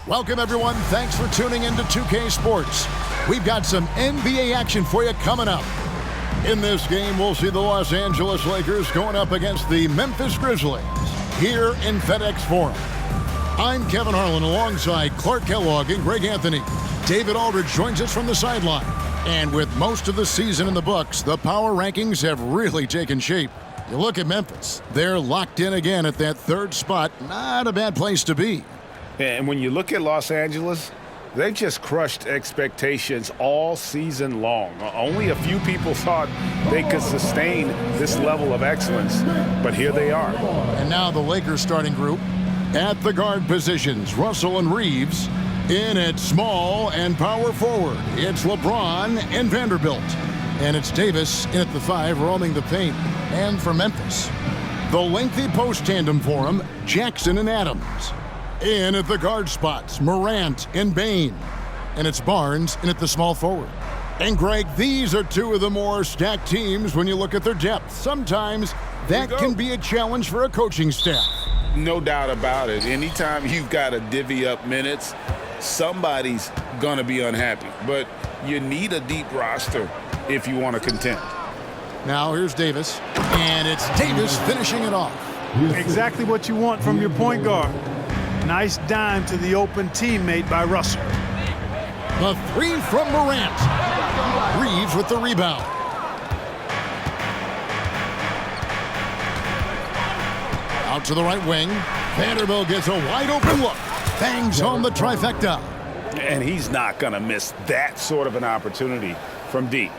Welcome, everyone. Thanks for tuning in to 2K Sports. We've got some NBA action for you coming up. In this game, we'll see the Los Angeles Lakers going up against the Memphis Grizzlies here in FedEx Forum. I'm Kevin Harlan alongside Clark Kellogg and Greg Anthony. David Aldridge joins us from the sideline. And with most of the season in the books, the power rankings have really taken shape. You look at Memphis, they're locked in again at that third spot. Not a bad place to be. And when you look at Los Angeles, they've just crushed expectations all season long. Only a few people thought they could sustain this level of excellence, but here they are. And now the Lakers starting group. At the guard positions, Russell and Reeves. In at small and power forward, it's LeBron and Vanderbilt. And it's Davis in at the 5, roaming the paint. And for Memphis, the lengthy post tandem for him, Jackson and Adams. In at the guard spots, Morant and Bane. And it's Barnes in at the small forward. And Greg, these are two of the more stacked teams when you look at their depth. Sometimes that can be a challenge for a coaching staff. No doubt about it. Anytime you've got to divvy up minutes, somebody's going to be unhappy. But you need a deep roster if you want to contend. Now here's Davis, and it's Davis finishing it off. Exactly what you want from your point guard. Nice dime to the open teammate by Russell. The three from Morant. Reeves with the rebound. Out to the right wing. Vanderbilt gets a wide open look. Bangs home the trifecta. And he's not going to miss that sort of an opportunity from deep.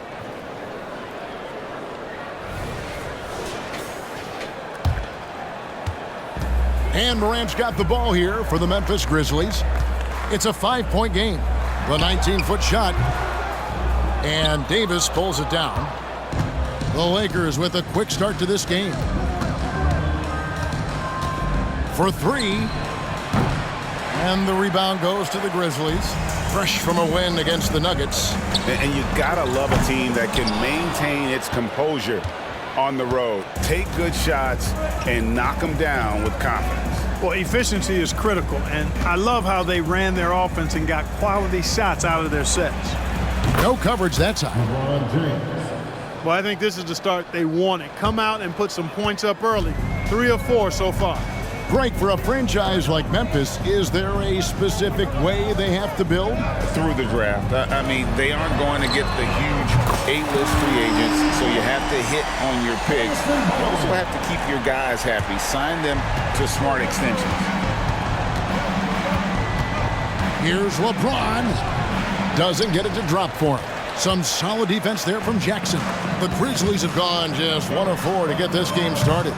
And Morant's got the ball here for the Memphis Grizzlies. It's a 5-point game. The 19-foot shot. And Davis pulls it down. The Lakers with a quick start to this game. For three. And the rebound goes to the Grizzlies. Fresh from a win against the Nuggets. And you gotta love a team that can maintain its composure on the road. Take good shots and knock them down with confidence. Well, efficiency is critical, and I love how they ran their offense and got quality shots out of their sets. No coverage that time. Well, I think this is the start they wanted. Come out and put some points up early. 3 or 4 so far. Greg, for a franchise like Memphis, is there a specific way they have to build? Through the draft. I mean, they aren't going to get the huge A-list free agents, so you have to hit on your picks. You also have to keep your guys happy. Sign them to smart extensions. Here's LeBron. Doesn't get it to drop for him. Some solid defense there from Jackson. The Grizzlies have gone just 1 of 4 to get this game started.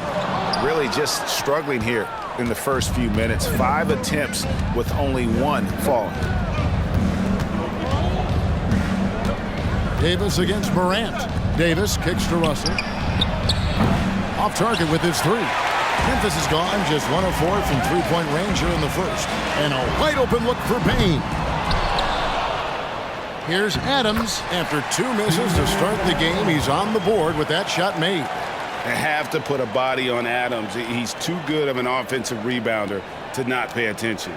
Really just struggling here in the first few minutes. 5 attempts with only 1 falling. Davis against Morant. Davis kicks to Russell. Off target with his 3. Memphis has gone just 1 of 4 from three-point range here in the first. And a wide open look for Payne. Here's Adams. After 2 misses to start the game, he's on the board with that shot made. They have to put a body on Adams. He's too good of an offensive rebounder to not pay attention.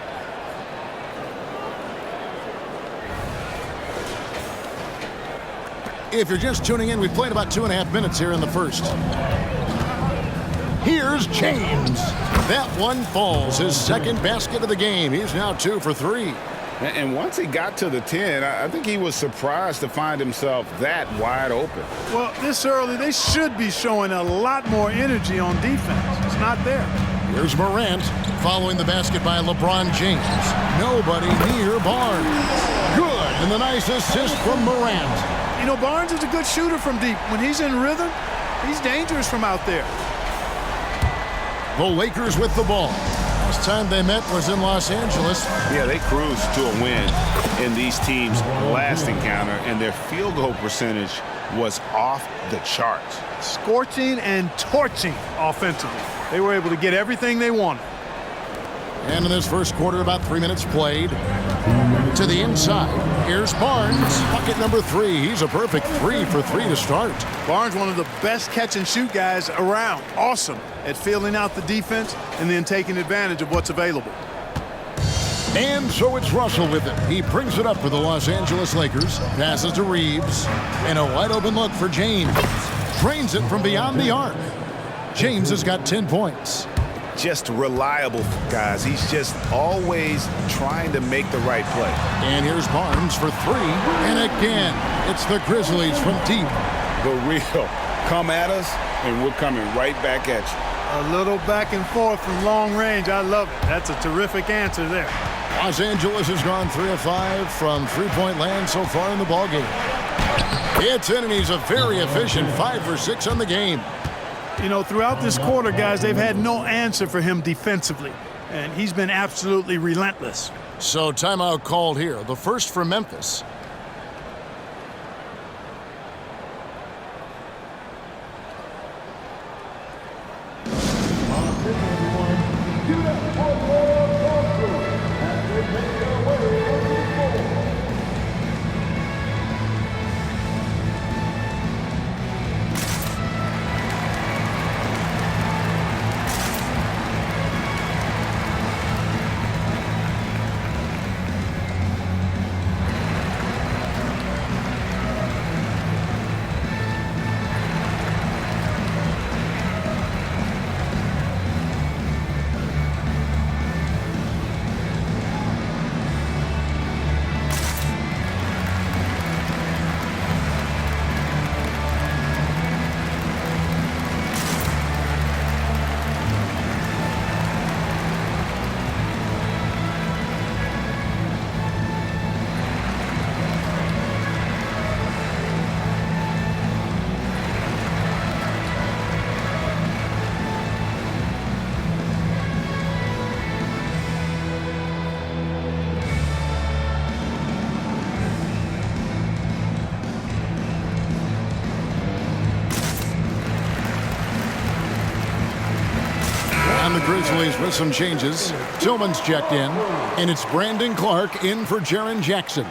If you're just tuning in, we've played about 2.5 minutes here in the first. Here's James. That one falls. His second basket of the game. He's now 2 for 3. And once he got to the 10, I think he was surprised to find himself that wide open. Well, this early, they should be showing a lot more energy on defense. It's not there. Here's Morant following the basket by LeBron James. Nobody near Barnes. Good, and the nice assist from Morant. You know, Barnes is a good shooter from deep. When he's in rhythm, he's dangerous from out there. The Lakers with the ball. Last time they met was in Los Angeles. Yeah, they cruised to a win in these teams' last encounter, and their field goal percentage was off the charts. Scorching and torching offensively. They were able to get everything they wanted. And in this first quarter, about 3 minutes played. To the inside. Here's Barnes. Bucket number 3. He's a perfect 3 for 3 to start. Barnes, one of the best catch-and-shoot guys around. Awesome at filling out the defense and then taking advantage of what's available. And so it's Russell with it. He brings it up for the Los Angeles Lakers. Passes to Reeves. And a wide open look for James. Drains it from beyond the arc. James has got 10 points. Just reliable, guys. He's just always trying to make the right play. And here's Barnes for 3. And again, it's the Grizzlies from deep. The real come at us, and we're coming right back at you. A little back and forth from long range. I love it. That's a terrific answer there. Los Angeles has gone 3 of 5 from three-point land so far in the ballgame. It's in, and he's a very efficient 5 for 6 on the game. You know, throughout this quarter, guys, they've had no answer for him defensively, and he's been absolutely relentless. So timeout called here. The first for Memphis. And the Grizzlies with some changes. Tillman's checked in, and it's Brandon Clark in for Jaren Jackson.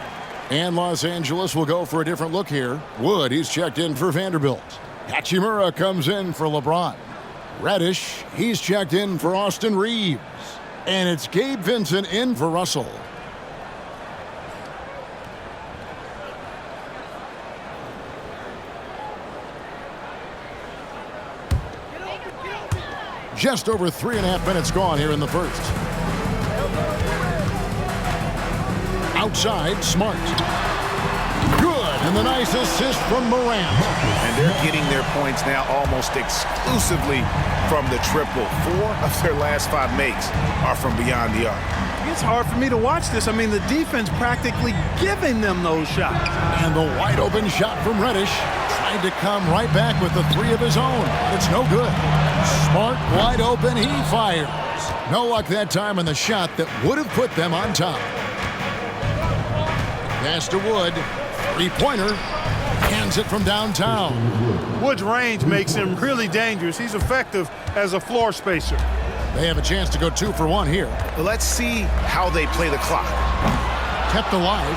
And Los Angeles will go for a different look here. Wood, he's checked in for Vanderbilt. Hachimura comes in for LeBron. Reddish, he's checked in for Austin Reeves. And it's Gabe Vincent in for Russell. Just over 3.5 minutes gone here in the first. Outside, Smart. Good, and the nice assist from Morant. And they're getting their points now almost exclusively from the triple. 4 of their last 5 makes are from beyond the arc. It's hard for me to watch this. I mean, the defense practically giving them those shots. And the wide open shot from Reddish. Tried to come right back with the 3 of his own. It's no good. Smart, wide open, he fires. No luck that time on the shot that would have put them on top. Pass to Wood. 3-pointer. Hands it from downtown. Wood's range makes him really dangerous. He's effective as a floor spacer. They have a chance to go 2 for 1 here. Let's see how they play the clock. Kept alive.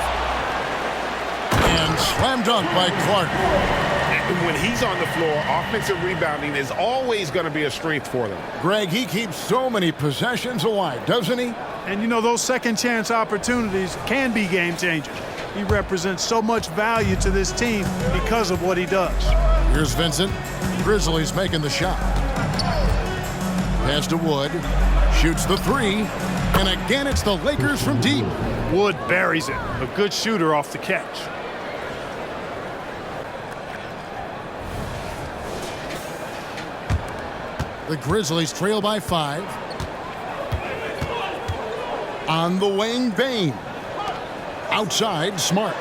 And slam dunk by Clark. When he's on the floor, offensive rebounding is always going to be a strength for them. Greg, he keeps so many possessions alive, doesn't he? And you know, those second chance opportunities can be game changers. He represents so much value to this team because of what he does. Here's Vincent. Grizzlies making the shot. Pass to Wood. Shoots the 3. And again, it's the Lakers from deep. Wood buries it. A good shooter off the catch. The Grizzlies trail by 5. On the wing, Bane. Outside, Smart.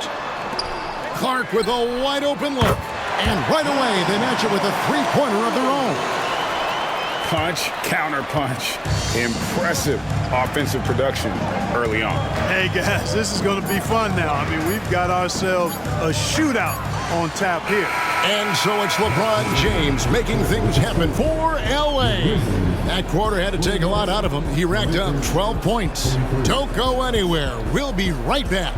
Clark with a wide open look. And right away, they match it with a 3-pointer of their own. Punch, counter punch. Impressive offensive production early on. Hey, guys, this is going to be fun now. I mean, we've got ourselves a shootout on tap here. And so it's LeBron James making things happen for L.A. That quarter had to take a lot out of him. He racked up 12 points. Don't go anywhere. We'll be right back.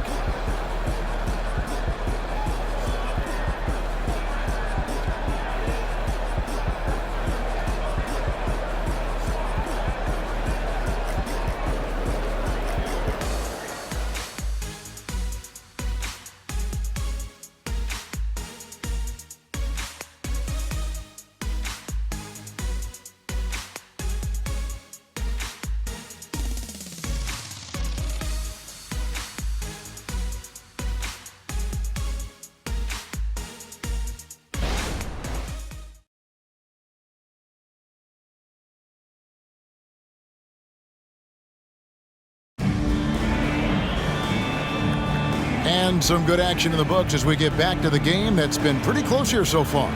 And some good action in the books as we get back to the game that's been pretty close here so far.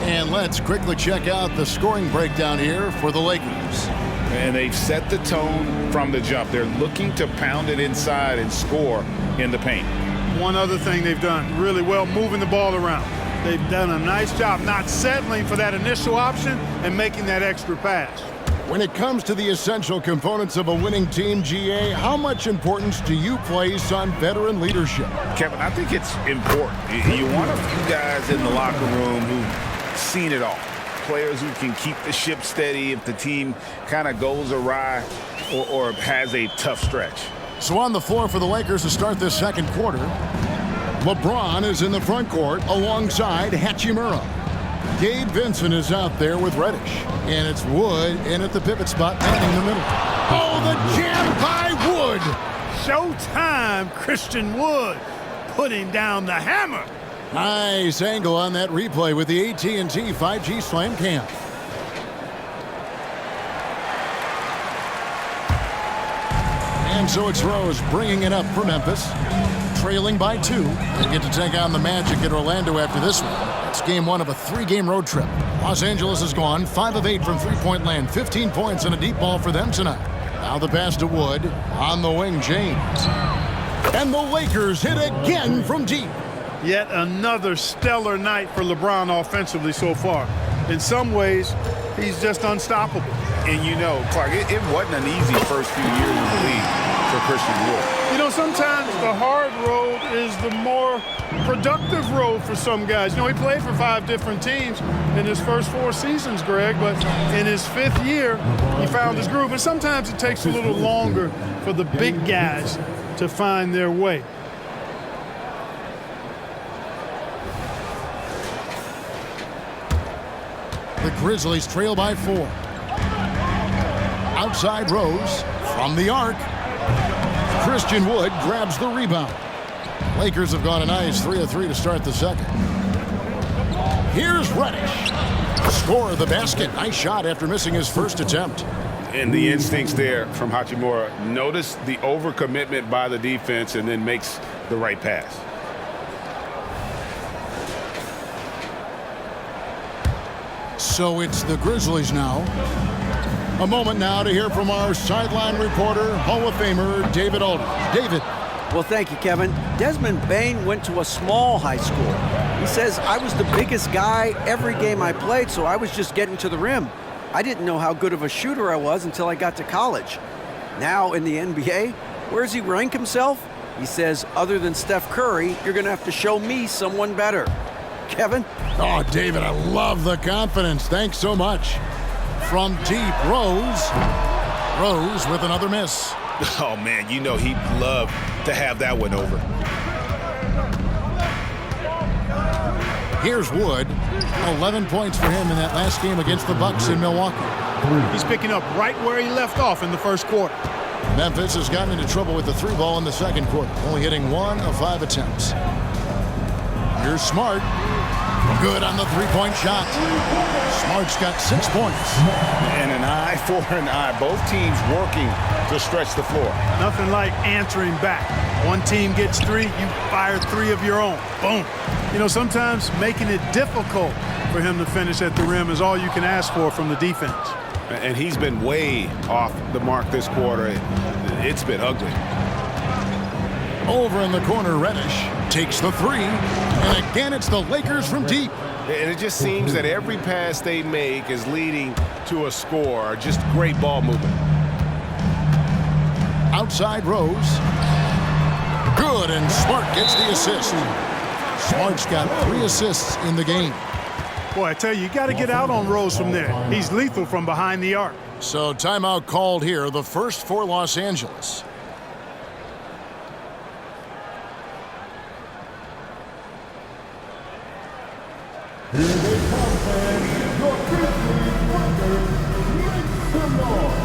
And let's quickly check out the scoring breakdown here for the Lakers. And they've set the tone from the jump. They're looking to pound it inside and score in the paint. One other thing they've done really well, moving the ball around. They've done a nice job not settling for that initial option and making that extra pass. When it comes to the essential components of a winning team, GA, how much importance do you place on veteran leadership? Kevin, I think it's important. You want a few guys in the locker room who've seen it all. Players who can keep the ship steady if the team kind of goes awry or has a tough stretch. So on the floor for the Lakers to start this second quarter, LeBron is in the front court alongside Hachimura. Gabe Vincent is out there with Reddish. And it's Wood in at the pivot spot, manning the middle. Oh, the jam by Wood! Showtime, Christian Wood, putting down the hammer. Nice angle on that replay with the AT&T 5G Slam Cam. And so it's Rose bringing it up for Memphis. Trailing by 2. They get to take on the Magic in Orlando after this one. It's game 1 of a 3-game road trip. Los Angeles has gone 5 of 8 from three-point land. 15 points and a deep ball for them tonight. Now the pass to Wood. On the wing, James. And the Lakers hit again from deep. Yet another stellar night for LeBron offensively so far. In some ways, he's just unstoppable. And you know, Clark, it wasn't an easy first few years in the league for Christian Wood. You know, sometimes the hard road is the more productive road for some guys. You know, he played for 5 different teams in his first 4 seasons, Greg, but in his 5th year, he found his groove. And sometimes it takes a little longer for the big guys to find their way. The Grizzlies trail by 4. Outside Rose from the arc. Christian Wood grabs the rebound. Lakers have gone a nice 3 of 3 to start the second. Here's Reddish. Score the basket. Nice shot after missing his first attempt. And the instincts there from Hachimura. Notice the overcommitment by the defense and then makes the right pass. So it's the Grizzlies now. A moment now to hear from our sideline reporter, Hall of Famer David Aldridge. David. Well, thank you, Kevin. Desmond Bane went to a small high school. He says, I was the biggest guy every game I played, so I was just getting to the rim. I didn't know how good of a shooter I was until I got to college. Now in the NBA, where does he rank himself? He says, other than Steph Curry, you're going to have to show me someone better. Kevin? Oh, David, I love the confidence. Thanks so much. From deep, Rose. Rose with another miss. Oh, man, you know he'd love to have that one over. Here's Wood. 11 points for him in that last game against the Bucks in Milwaukee. He's picking up right where he left off in the first quarter. Memphis has gotten into trouble with the 3 ball in the second quarter, only hitting 1 of 5 attempts. Here's Smart. Good on the 3-point shot. Smart's got 6 points. And an eye for an eye. Both teams working to stretch the floor. Nothing like answering back. One team gets 3, you fire 3 of your own. Boom. You know, sometimes making it difficult for him to finish at the rim is all you can ask for from the defense. And he's been way off the mark this quarter. It's been ugly. Over in the corner, Reddish takes the 3. And again, it's the Lakers from deep. And it just seems that every pass they make is leading to a score. Just great ball movement. Outside Rose. Good, and Smart gets the assist. Smart's got 3 assists in the game. Boy, I tell you got to get out on Rose from there. He's lethal from behind the arc. So timeout called here, the first for Los Angeles. Here they come, fans. Your Grizzlies Thunder, make some noise.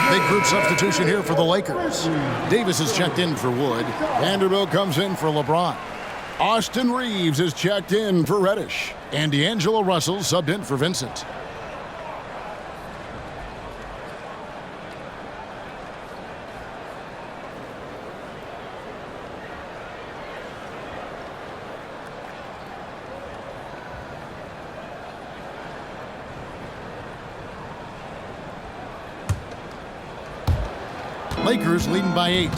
Big group substitution here for the Lakers. Davis is checked in for Wood. Vanderbilt comes in for LeBron. Austin Reeves is checked in for Reddish. And D'Angelo Russell subbed in for Vincent. Lakers leading by 8.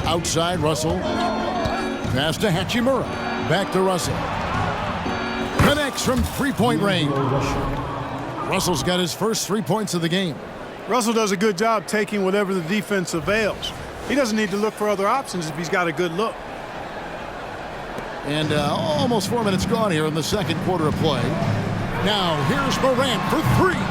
Outside Russell. Pass to Hachimura. Back to Russell. Connects from 3-point range. Russell's got his first 3 points of the game. Russell does a good job taking whatever the defense avails. He doesn't need to look for other options if he's got a good look. And almost 4 minutes gone here in the second quarter of play. Now here's Morant for three.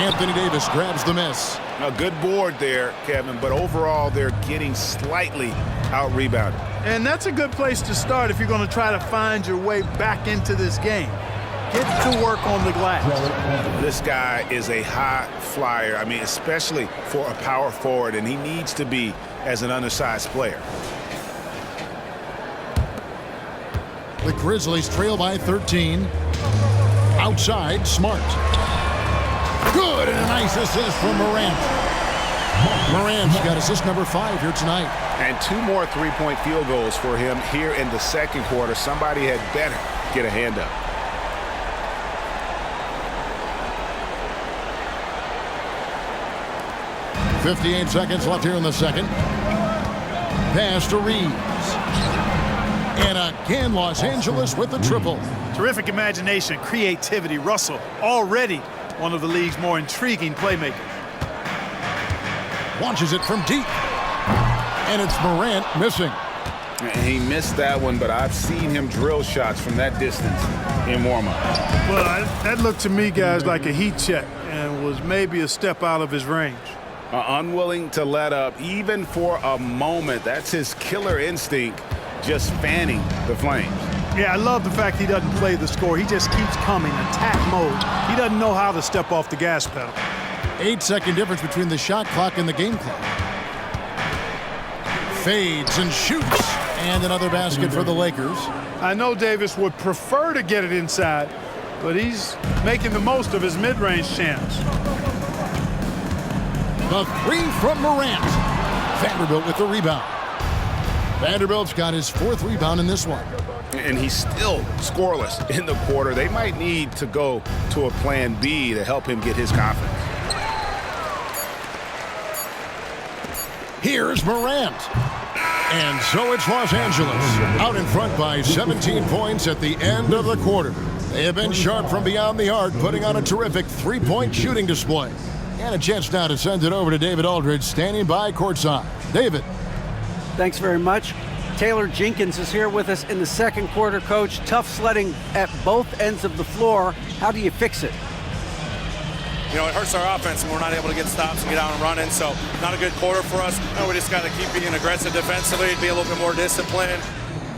Anthony Davis grabs the miss. A good board there, Kevin, but overall they're getting slightly out-rebounded. And that's a good place to start if you're going to try to find your way back into this game. Get to work on the glass. This guy is a high flyer, I mean, especially for a power forward, and he needs to be as an undersized player. The Grizzlies trail by 13. Outside, Smart. Good, and a nice assist from Morant. Morant's got assist number 5 here tonight. And 2 more three-point field goals for him here in the second quarter. Somebody had better get a hand up. .58 seconds left here in the second. Pass to Reeves. And again, Los Angeles with the triple. Terrific imagination, creativity. Russell already one of the league's more intriguing playmakers. Launches it from deep. And it's Morant missing. And he missed that one, but I've seen him drill shots from that distance in warm-up. Well, that looked to me, guys, like a heat check and was maybe a step out of his range. Unwilling to let up, even for a moment. That's his killer instinct, just fanning the flames. Yeah, I love the fact he doesn't play the score. He just keeps coming, attack mode. He doesn't know how to step off the gas pedal. 8-second difference between the shot clock and the game clock. Fades and shoots. And another basket for the Lakers. I know Davis would prefer to get it inside, but he's making the most of his mid-range chance. The three from Morant. Vanderbilt with the rebound. Vanderbilt's got his 4th rebound in this one. And he's still scoreless in the quarter. They might need to go to a plan B to help him get his confidence. Here's Morant. And so it's Los Angeles out in front by 17 points at the end of the quarter. They have been sharp from beyond the arc, putting on a terrific 3-point shooting display. And a chance now to send it over to David Aldridge, standing by courtside. David. Thanks very much. Taylor Jenkins is here with us in the second quarter, Coach. Tough sledding at both ends of the floor. How do you fix it? You know, it hurts our offense when we're not able to get stops and get out and running. So not a good quarter for us. We just got to keep being aggressive defensively, be a little bit more disciplined.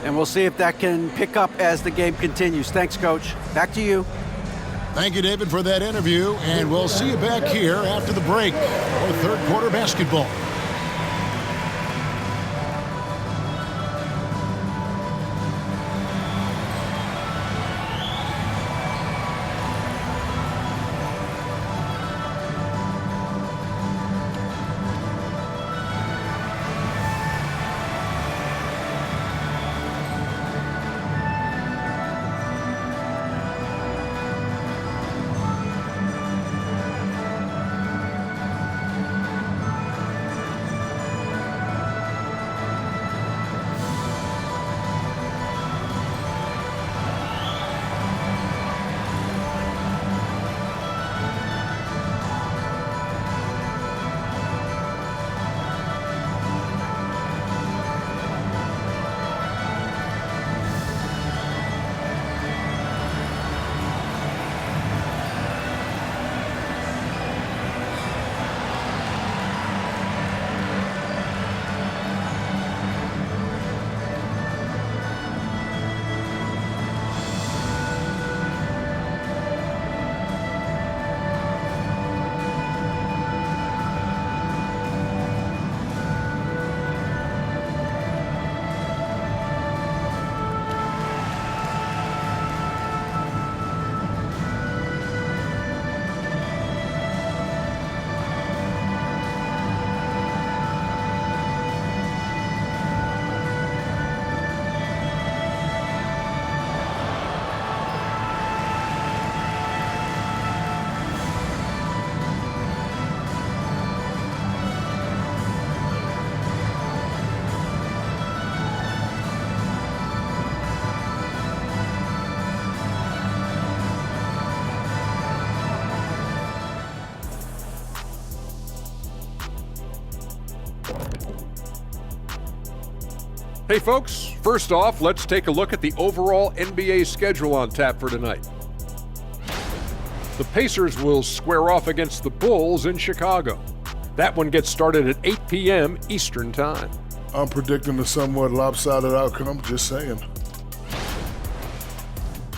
And we'll see if that can pick up as the game continues. Thanks, Coach. Back to you. Thank you, David, for that interview. And we'll see you back here after the break for third quarter basketball. Hey folks, first off, let's take a look at the overall NBA schedule on tap for tonight. The Pacers will square off against the Bulls in Chicago. That one gets started at 8 p.m. Eastern Time. I'm predicting a somewhat lopsided outcome, just saying.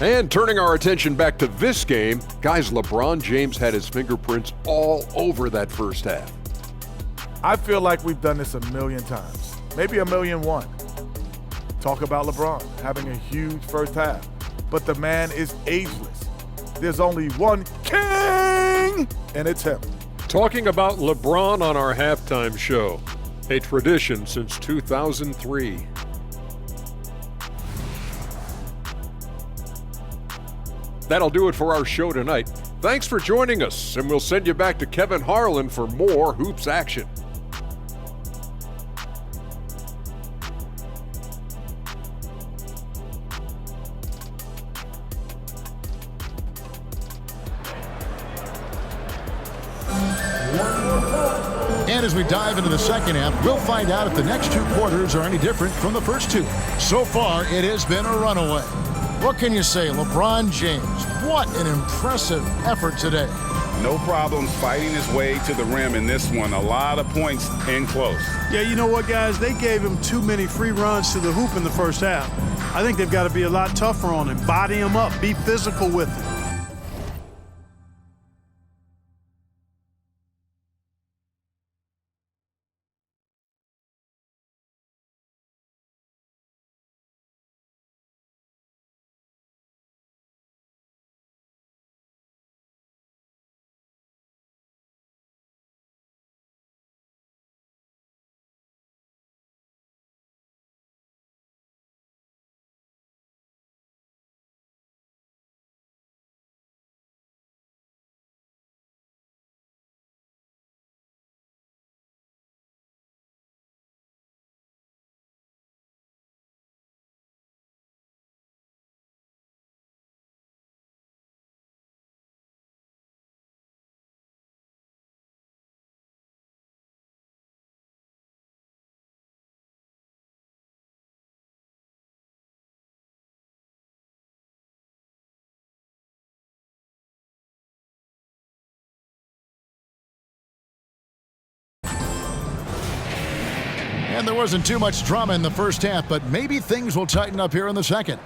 And turning our attention back to this game, guys, LeBron James had his fingerprints all over that first half. I feel like we've done this a million times, maybe 1,000,001. Talk about LeBron having a huge first half, but the man is ageless. There's only one king, and it's him. Talking about LeBron on our halftime show, a tradition since 2003. That'll do it for our show tonight. Thanks for joining us, and we'll send you back to Kevin Harlan for more hoops action. And as we dive into the second half, we'll find out if the next two quarters are any different from the first two. So far, it has been a runaway. What can you say, LeBron James? What an impressive effort today. No problems fighting his way to the rim in this one. A lot of points in close. Yeah, you know what, guys? They gave him too many free runs to the hoop in the first half. I think they've got to be a lot tougher on him, body him up, be physical with him. And there wasn't too much drama in the first half, but maybe things will tighten up here in the second.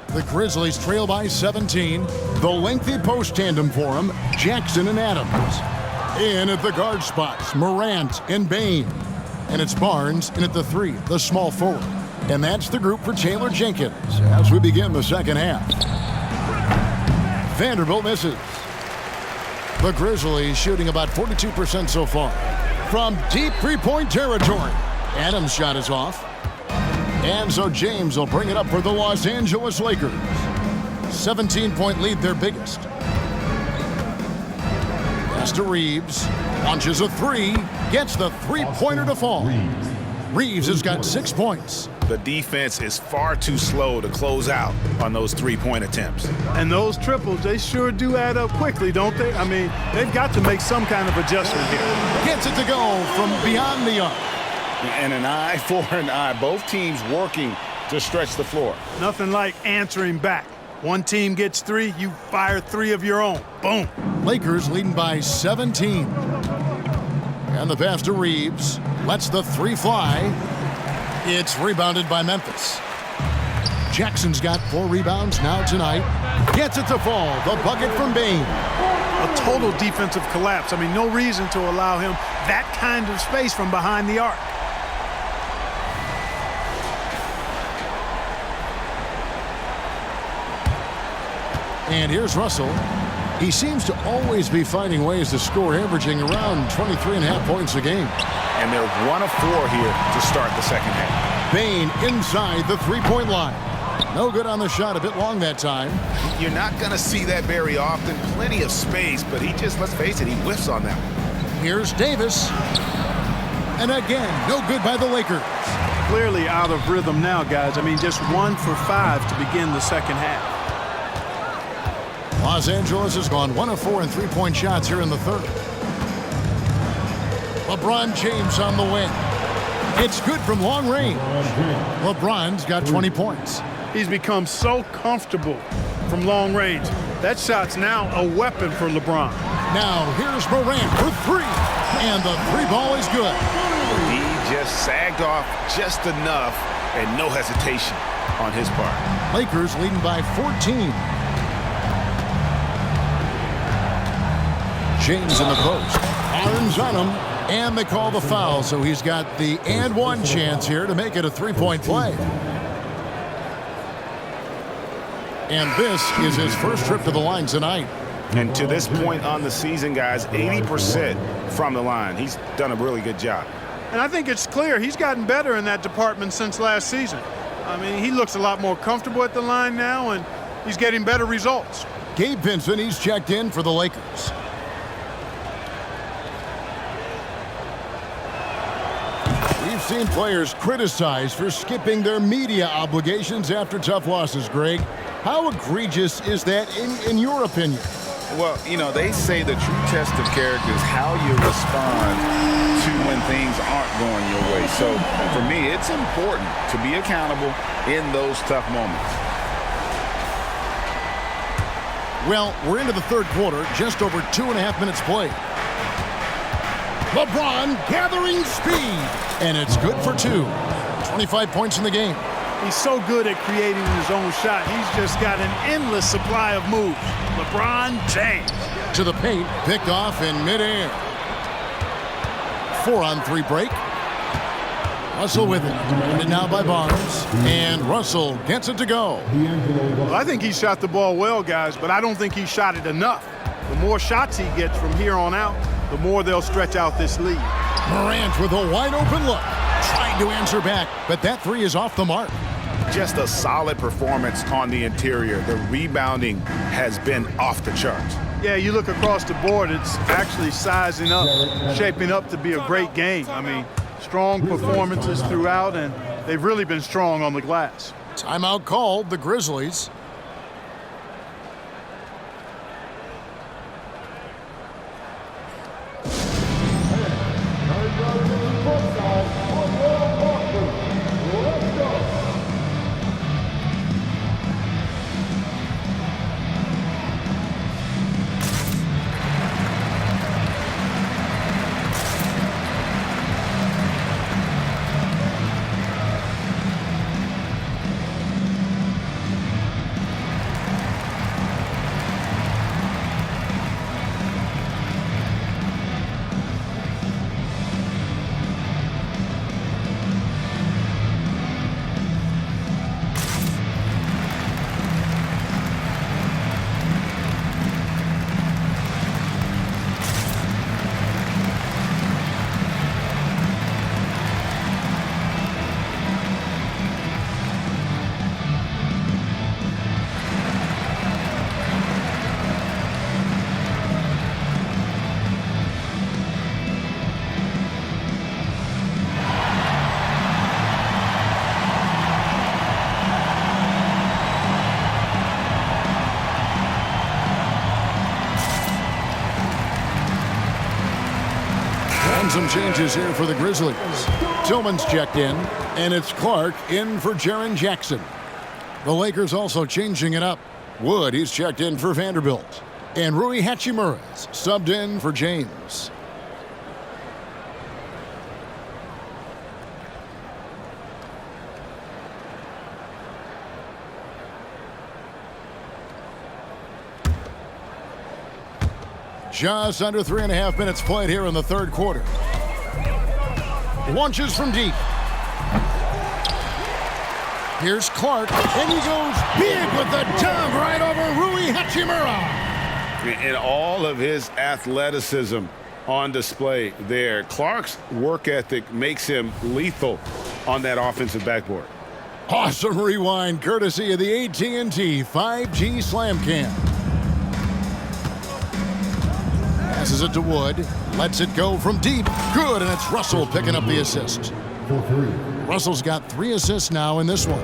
The Grizzlies trail by 17. The lengthy post tandem for them, Jackson and Adams. In at the guard spots, Morant and Bane. And it's Barnes in at the 3, the small forward. And that's the group for Taylor Jenkins as we begin the second half. Vanderbilt misses. The Grizzlies shooting about 42% so far. From deep three-point territory, Adams' shot is off. And so James will bring it up for the Los Angeles Lakers. 17-point lead, their biggest. Pass to Reeves. Launches a three. Gets the three-pointer to fall. Reeves has got 6 points. The defense is far too slow to close out on those three-point attempts. And those triples, they sure do add up quickly, don't they? I mean, they've got to make some kind of adjustment here. Gets it to go from beyond the arc. And an eye for an eye. Both teams working to stretch the floor. Nothing like answering back. One team gets 3, you fire 3 of your own. Boom. Lakers leading by 17. And the pass to Reeves. Lets the 3 fly. It's rebounded by Memphis. Jackson's got 4 rebounds now tonight. Gets it to fall. The bucket from Bane. A total defensive collapse. I mean, no reason to allow him that kind of space from behind the arc. And here's Russell. He seems to always be finding ways to score, averaging around 23.5 points a game. And they're 1 of 4 here to start the second half. Bane inside the three-point line. No good on the shot, a bit long that time. You're not going to see that very often. Plenty of space, but he just, let's face it, he whiffs on that one. Here's Davis. And again, no good by the Lakers. Clearly out of rhythm now, guys. I mean, just 1 for 5 to begin the second half. Los Angeles has gone 1 of 4 in three-point shots here in the third. LeBron James on the win. It's good from long range. LeBron's got 20 points. He's become so comfortable from long range. That shot's now a weapon for LeBron. Now here's Morant for three. And the three ball is good. He just sagged off just enough and no hesitation on his part. Lakers leading by 14. James in the post. Irons on him. And they call the foul, so he's got the and one chance here to make it a three-point play. And this is his first trip to the line tonight. And to this point on the season, guys, 80% from the line. He's done a really good job. And I think it's clear he's gotten better in that department since last season. I mean, he looks a lot more comfortable at the line now, and he's getting better results. Gabe Vincent, he's checked in for the Lakers. We've seen players criticized for skipping their media obligations after tough losses, Greg. How egregious is that in your opinion? Well, you know, they say the true test of character is how you respond to when things aren't going your way. So, for me, it's important to be accountable in those tough moments. Well, we're into the third quarter, just over 2.5 minutes played. LeBron gathering speed, and it's good for two. 25 points in the game. He's so good at creating his own shot. He's just got an endless supply of moves. LeBron James. To the paint, picked off in midair. 4-on-3 break. Russell with it. And now by Barnes. And Russell gets it to go. Well, I think he shot the ball well, guys, but I don't think he shot it enough. The more shots he gets from here on out, the more they'll stretch out this lead. Morant with a wide open look. Trying to answer back, but that three is off the mark. Just a solid performance on the interior. The rebounding has been off the charts. Yeah, you look across the board, it's actually sizing up, shaping up to be a great game. I mean, strong performances throughout, and they've really been strong on the glass. Timeout called, the Grizzlies. Some changes here for the Grizzlies. Tillman's checked in, and it's Clark in for Jaren Jackson. The Lakers also changing it up. Wood, he's checked in for Vanderbilt. And Rui Hachimura's subbed in for James. Just under 3.5 minutes played here in the third quarter. Launches from deep. Here's Clark, and he goes big with the dunk right over Rui Hachimura. In all of his athleticism on display there, Clark's work ethic makes him lethal on that offensive backboard. Awesome rewind courtesy of the AT&T 5G Slam Cam. Passes it to Wood. Lets it go from deep. Good, and it's Russell picking up the assist. Russell's got 3 assists now in this one.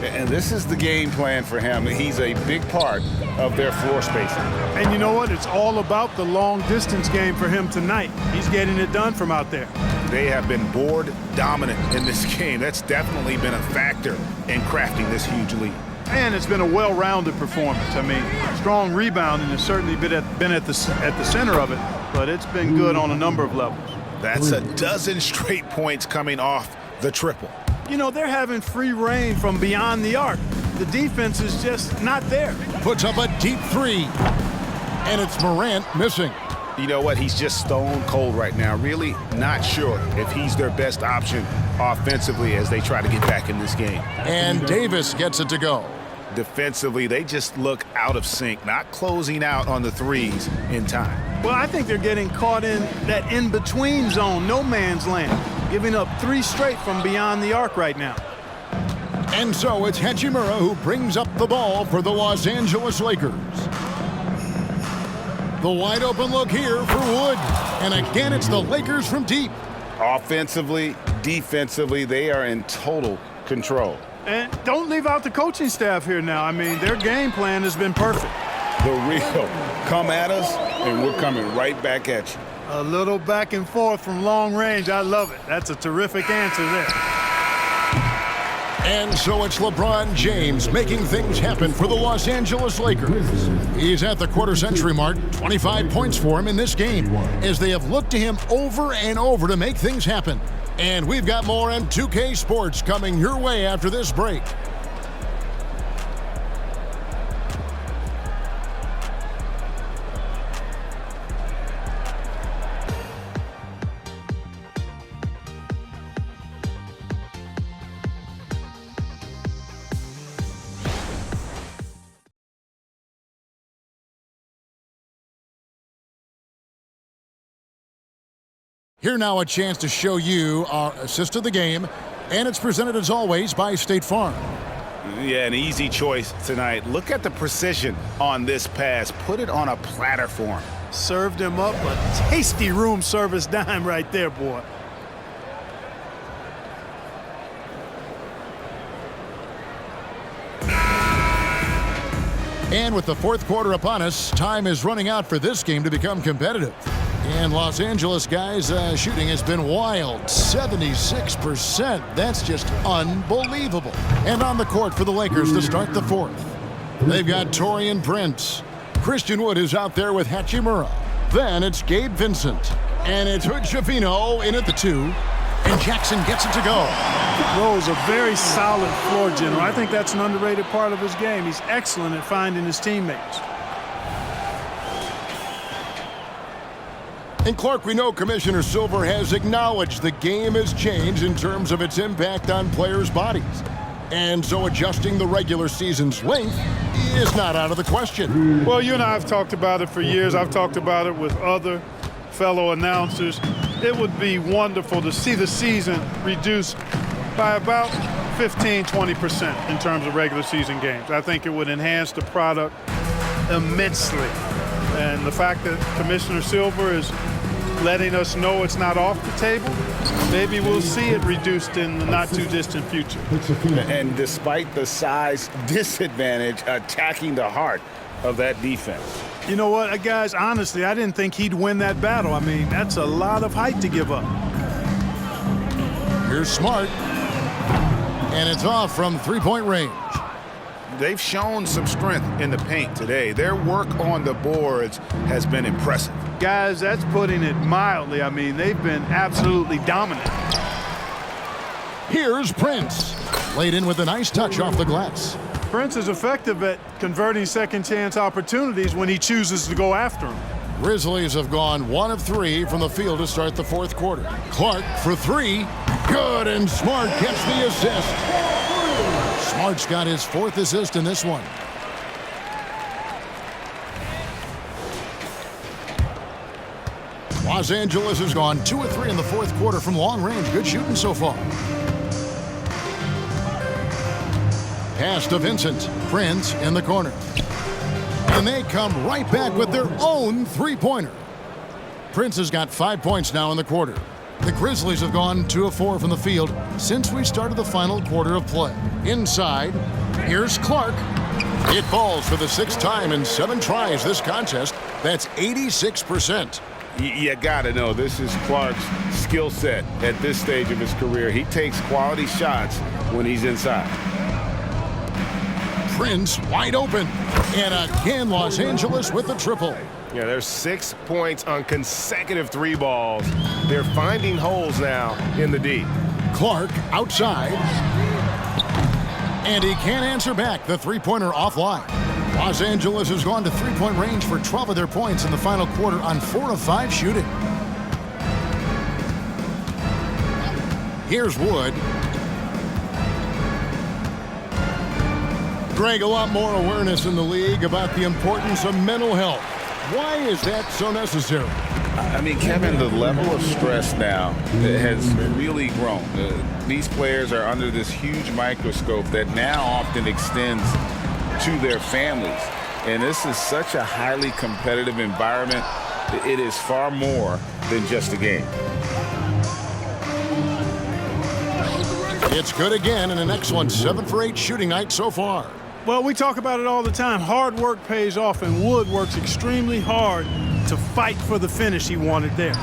And this is the game plan for him. He's a big part of their floor spacing. And you know what? It's all about the long distance game for him tonight. He's getting it done from out there. They have been board dominant in this game. That's definitely been a factor in crafting this huge lead. And it's been a well-rounded performance. I mean, strong rebounding has certainly been at the center of it, but it's been good on a number of levels. That's a dozen straight points coming off the triple. You know, they're having free reign from beyond the arc. The defense is just not there. Puts up a deep three. And it's Morant missing. You know what? He's just stone cold right now. Really not sure if he's their best option offensively as they try to get back in this game. And Davis gets it to go. Defensively, they just look out of sync, not closing out on the threes in time. Well, I think they're getting caught in that in-between zone, no man's land, giving up 3 straight from beyond the arc right now. And so it's Hachimura who brings up the ball for the Los Angeles Lakers. The wide open look here for Wood. And again, it's the Lakers from deep. Offensively, defensively, they are in total control. And don't leave out the coaching staff here now. I mean, their game plan has been perfect. The real come at us, and we're coming right back at you. A little back and forth from long range. I love it. That's a terrific answer there. And so it's LeBron James making things happen for the Los Angeles Lakers. He's at the quarter-century mark, 25 points for him in this game, as they have looked to him over and over to make things happen. And we've got more on 2K Sports coming your way after this break. Here now a chance to show you our assist of the game, and it's presented as always by State Farm. Yeah, an easy choice tonight. Look at the precision on this pass. Put it on a platter for him. Served him up a tasty room service dime right there, boy. And with the fourth quarter upon us, time is running out for this game to become competitive. And Los Angeles guys' shooting has been wild, 76%. That's just unbelievable. And on the court for the Lakers to start the fourth. They've got Taurean Prince. Christian Wood is out there with Hachimura. Then it's Gabe Vincent. And it's Hood-Schifino in at the 2. And Jackson gets it to go. Rose, a very solid floor general. I think that's an underrated part of his game. He's excellent at finding his teammates. And Clark, we know Commissioner Silver has acknowledged the game has changed in terms of its impact on players' bodies. And so adjusting the regular season's length is not out of the question. Well, you and I have talked about it for years. I've talked about it with other fellow announcers. It would be wonderful to see the season reduced by about 15-20% in terms of regular season games. I think it would enhance the product immensely. And the fact that Commissioner Silver is letting us know it's not off the table, maybe we'll see it reduced in the not-too-distant future. And despite the size disadvantage, attacking the heart of that defense. You know what, guys, honestly, I didn't think he'd win that battle. I mean, that's a lot of height to give up. Here's Smart. And it's off from three-point range. They've shown some strength in the paint today. Their work on the boards has been impressive. Guys, that's putting it mildly. I mean, they've been absolutely dominant. Here's Prince. Laid in with a nice touch off the glass. Prince is effective at converting second-chance opportunities when he chooses to go after them. Grizzlies have gone 1 of 3 from the field to start the fourth quarter. Clark for 3. Good, and Smart gets the assist. Smart's got his 4th assist in this one. Los Angeles has gone 2 of 3 in the fourth quarter from long range. Good shooting so far. Pass to Vincent. Prince in the corner. And they come right back with their own three-pointer. Prince has got 5 points now in the quarter. The Grizzlies have gone 2 of 4 from the field since we started the final quarter of play. Inside, here's Clark. It falls for the 6th time in 7 tries this contest. That's 86%. You got to know this is Clark's skill set at this stage of his career. He takes quality shots when he's inside. Prince wide open. And again, Los Angeles with the triple. Yeah, there's 6 points on consecutive 3 balls. They're finding holes now in the D. Clark outside. And he can't answer back. The three-pointer offline. Los Angeles has gone to three-point range for 12 of their points in the final quarter on 4 of 5 shooting. Here's Wood. Greg, a lot more awareness in the league about the importance of mental health. Why is that so necessary? I mean, Kevin, the level of stress now has really grown. These players are under this huge microscope that now often extends to their families. And this is such a highly competitive environment. It is far more than just a game. It's good again, and an excellent 7 for 8 shooting night so far. Well, we talk about it all the time. Hard work pays off, and Wood works extremely hard to fight for the finish he wanted there.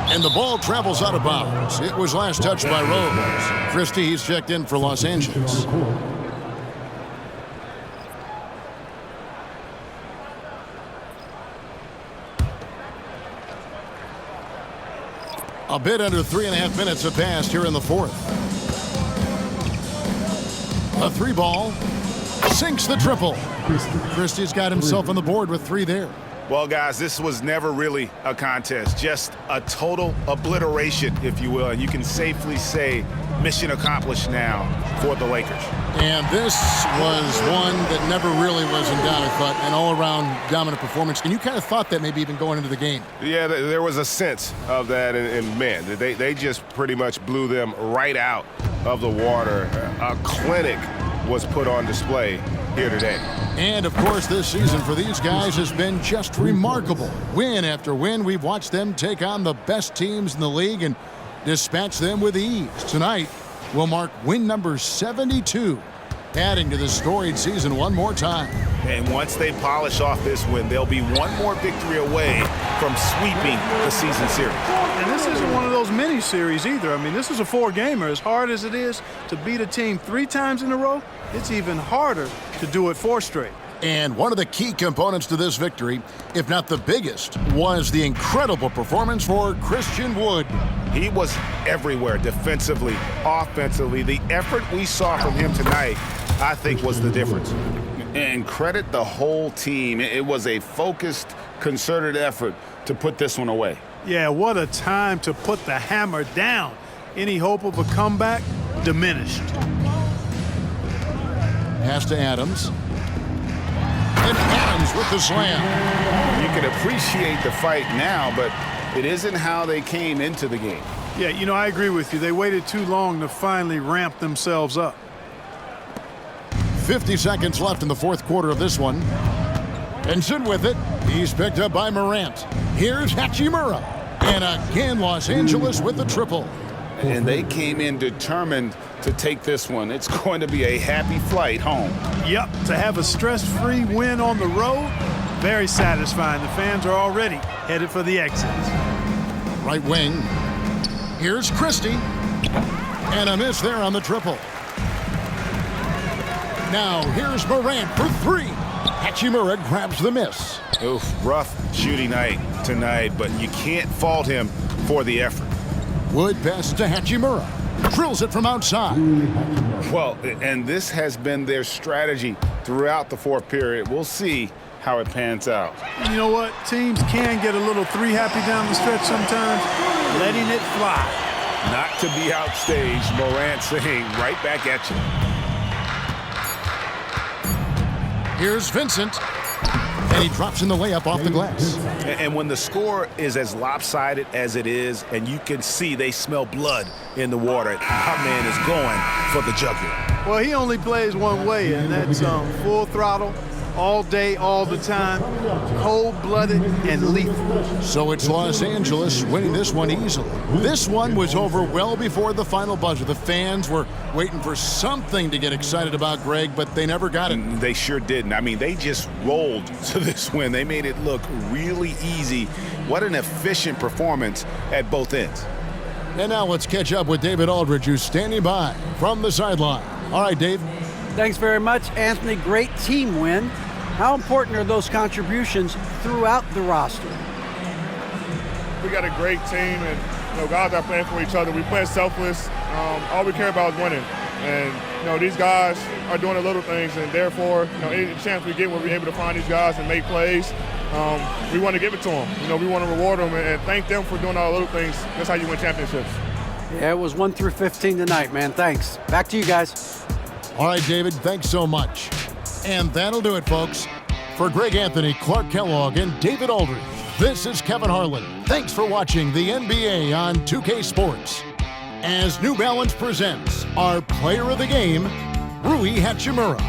And the ball travels out of bounds. It was last touched by Rose. Christie, he's checked in for Los Angeles. A bit under 3.5 minutes have passed here in the 4th. A 3 ball sinks the triple. Christie's got himself on the board with 3 there. Well, guys, this was never really a contest, just a total obliteration, if you will. And you can safely say mission accomplished now for the Lakers. And this was one that never really was in doubt, I thought, an all-around dominant performance. And you kind of thought that maybe even going into the game. Yeah, there was a sense of that, and man, they just pretty much blew them right out of the water. A clinic was put on display here today. And, of course, this season for these guys has been just remarkable. Win after win, we've watched them take on the best teams in the league and dispatch them with ease. Tonight will mark win number 72, adding to the storied season one more time. And once they polish off this win, they'll be one more victory away from sweeping the season series. And this isn't one of those mini series either. I mean, this is a 4-gamer. As hard as it is to beat a team 3 times in a row, it's even harder to do it 4 straight. And one of the key components to this victory, if not the biggest, was the incredible performance for Christian Wood. He was everywhere, defensively, offensively. The effort we saw from him tonight, I think, was the difference. And credit the whole team. It was a focused, concerted effort to put this one away. Yeah, what a time to put the hammer down. Any hope of a comeback diminished. Pass to Adams. And Adams with the slam. You can appreciate the fight now, but it isn't how they came into the game. Yeah, you know, I agree with you. They waited too long to finally ramp themselves up. 50 seconds left in the 4th quarter of this one. Benson with it. He's picked up by Morant. Here's Hachimura. And again, Los Angeles with the triple. And they came in determined to take this one. It's going to be a happy flight home. Yep, to have a stress-free win on the road, very satisfying. The fans are already headed for the exits. Right wing. Here's Christie. And a miss there on the triple. Now here's Morant for 3. Hachimura grabs the miss. Oof, rough shooting night tonight, but you can't fault him for the effort. Wood passes to Hachimura. Drills it from outside. Well, and this has been their strategy throughout the 4th period. We'll see how it pans out. You know what? Teams can get a little 3-happy down the stretch sometimes, letting it fly. Not to be outstaged, Morant saying right back at you. Here's Vincent. And he drops in the layup off the glass. And when the score is as lopsided as it is, and you can see they smell blood in the water, our man is going for the jugular. Well, he only plays one way, and that's full throttle, all day, all the time, cold-blooded and lethal. So it's Los Angeles winning this one easily. This one was over well before the final buzzer. The fans were waiting for something to get excited about, Greg, but they never got it. They sure didn't. I mean, they just rolled to this win. They made it look really easy. What an efficient performance at both ends. And now let's catch up with David Aldridge, who's standing by from the sideline. All right, Dave. Thanks very much, Anthony. Great team win. How important are those contributions throughout the roster? We got a great team, and guys are playing for each other. We play selfless. All we care about is winning. And these guys are doing the little things, and therefore, any chance we get where we're able to find these guys and make plays, we want to give it to them. We want to reward them and thank them for doing all the little things. That's how you win championships. Yeah, it was 1 through 15 tonight, man. Thanks. Back to you guys. All right, David, thanks so much. And that'll do it, folks. For Greg Anthony, Clark Kellogg, and David Aldridge, this is Kevin Harlan. Thanks for watching the NBA on 2K Sports. As New Balance presents our player of the game, Rui Hachimura.